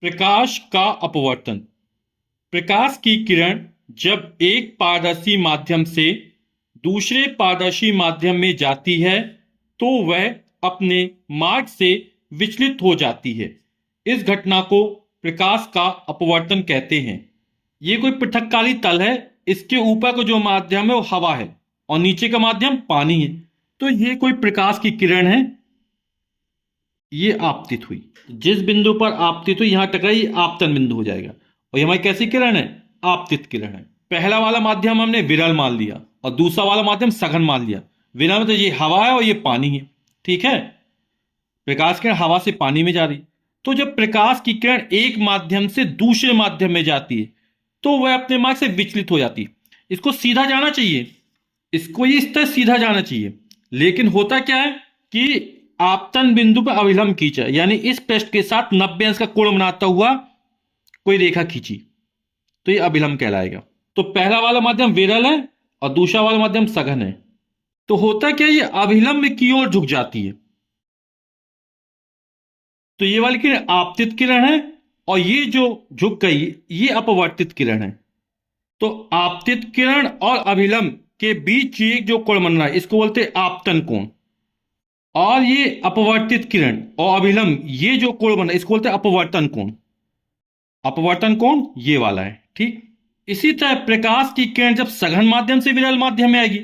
प्रकाश का अपवर्तन। प्रकाश की किरण जब एक पारदर्शी माध्यम से दूसरे पारदर्शी माध्यम में जाती है तो वह अपने मार्ग से विचलित हो जाती है। इस घटना को प्रकाश का अपवर्तन कहते हैं। ये कोई पृथककारी तल है। इसके ऊपर का जो माध्यम है वो हवा है और नीचे का माध्यम पानी है। तो ये कोई प्रकाश की किरण है। ये आपतित हुई, जिस बिंदु पर आपतित हुई यहां टकराई, आपतन बिंदु हो जाएगा। और ये हमारी कैसी किरण है? आपतित किरण है। पहला वाला माध्यम हमने विरल मान लिया और दूसरा वाला माध्यम सघन मान लिया। विरल में तो ये हवा है और ये पानी है। ठीक है, प्रकाश किरण हवा से पानी में जा रही। तो जब प्रकाश की किरण एक माध्यम से दूसरे माध्यम में जाती है तो वह अपने मार्ग से विचलित हो जाती है। इसको सीधा जाना चाहिए, इसको ये इस तरह सीधा जाना चाहिए, लेकिन होता क्या है कि आपतन बिंदु पर अभिलंब खींचा, यानी इस पृष्ठ के साथ 90 अंश का कोण बनाता हुआ कोई रेखा खींची, तो ये अभिलंब कहलाएगा। तो पहला वाला माध्यम विरल है और दूसरा वाला माध्यम सघन है। तो होता क्या, ये अभिलंब की ओर झुक जाती है। तो ये वाली किरण आपतित किरण है और ये जो झुक गई ये अपवर्तित किरण है। तो आपतित किरण और अभिलंब के बीच ये जो कोण बन रहा है इसको बोलते हैं आपतन कोण। और ये अपवर्तित किरण और अभिलंब ये जो कोण बन रहा है इसको बोलते हैं अपवर्तन कोण। अपवर्तन कोण ये वाला है। ठीक, इसी तरह प्रकाश की किरण जब सघन माध्यम से विरल माध्यम में आएगी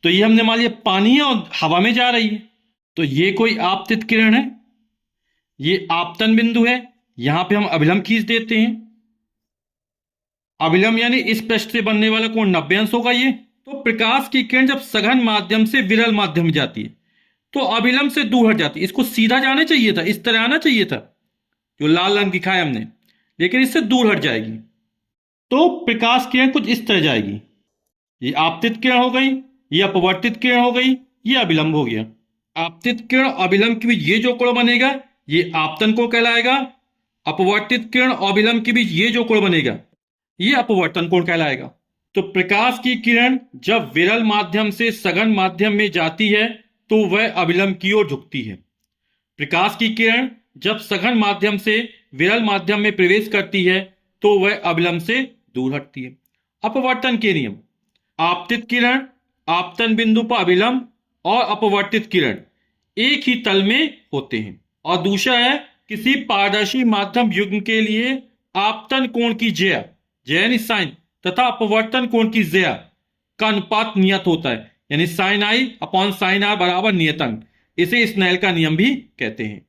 तो ये हमने मान लिया पानी है और हवा में जा रही है, तो ये कोई आपतित किरण है। ये आपतन बिंदु है, यहां पे हम अभिलंब खींच देते हैं। अभिलंब यानी इस पृष्ठ से बनने वाला कोण 90 अंश होगा ये। तो प्रकाश की किरण जब सघन माध्यम से विरल माध्यम में जाती है तो अभिलंब से दूर हट जाती है। इसको सीधा जाना चाहिए था, इस तरह आना चाहिए था जो लाल रंग दिखाया हमने, लेकिन इससे दूर हट जाएगी। तो प्रकाश किरण कुछ इस तरह जाएगी। ये आपतित किरण हो गई, ये अपवर्तित किरण हो गई, ये अभिलंब हो गया। आपतित किरण अभिलंब के बीच ये जो कोण बनेगा ये आपतन कोण कहलाएगा। अपवर्तित किरण और अभिलंब के बीच ये जो कोण बनेगा ये अपवर्तन कोण कहलाएगा। तो प्रकाश की किरण जब विरल माध्यम से सघन माध्यम में जाती है तो वह अभिलंब की ओर झुकती है। प्रकाश की किरण जब सघन माध्यम से विरल माध्यम में प्रवेश करती है तो वह अभिलंब से दूर हटती है। अपवर्तन के नियम। आपतित किरण आपतन बिंदु पर अभिलंब और अपवर्तित किरण एक ही तल में होते हैं। और दूसरा है किसी पारदर्शी माध्यम युग्म के लिए आपतन कोण की ज्या यानी साइन तथा अपवर्तन कोण की ज्या का अनुपात नियत होता है, यानी sine i upon sine r बराबर नियतांक। इसे स्नेल का नियम भी कहते हैं।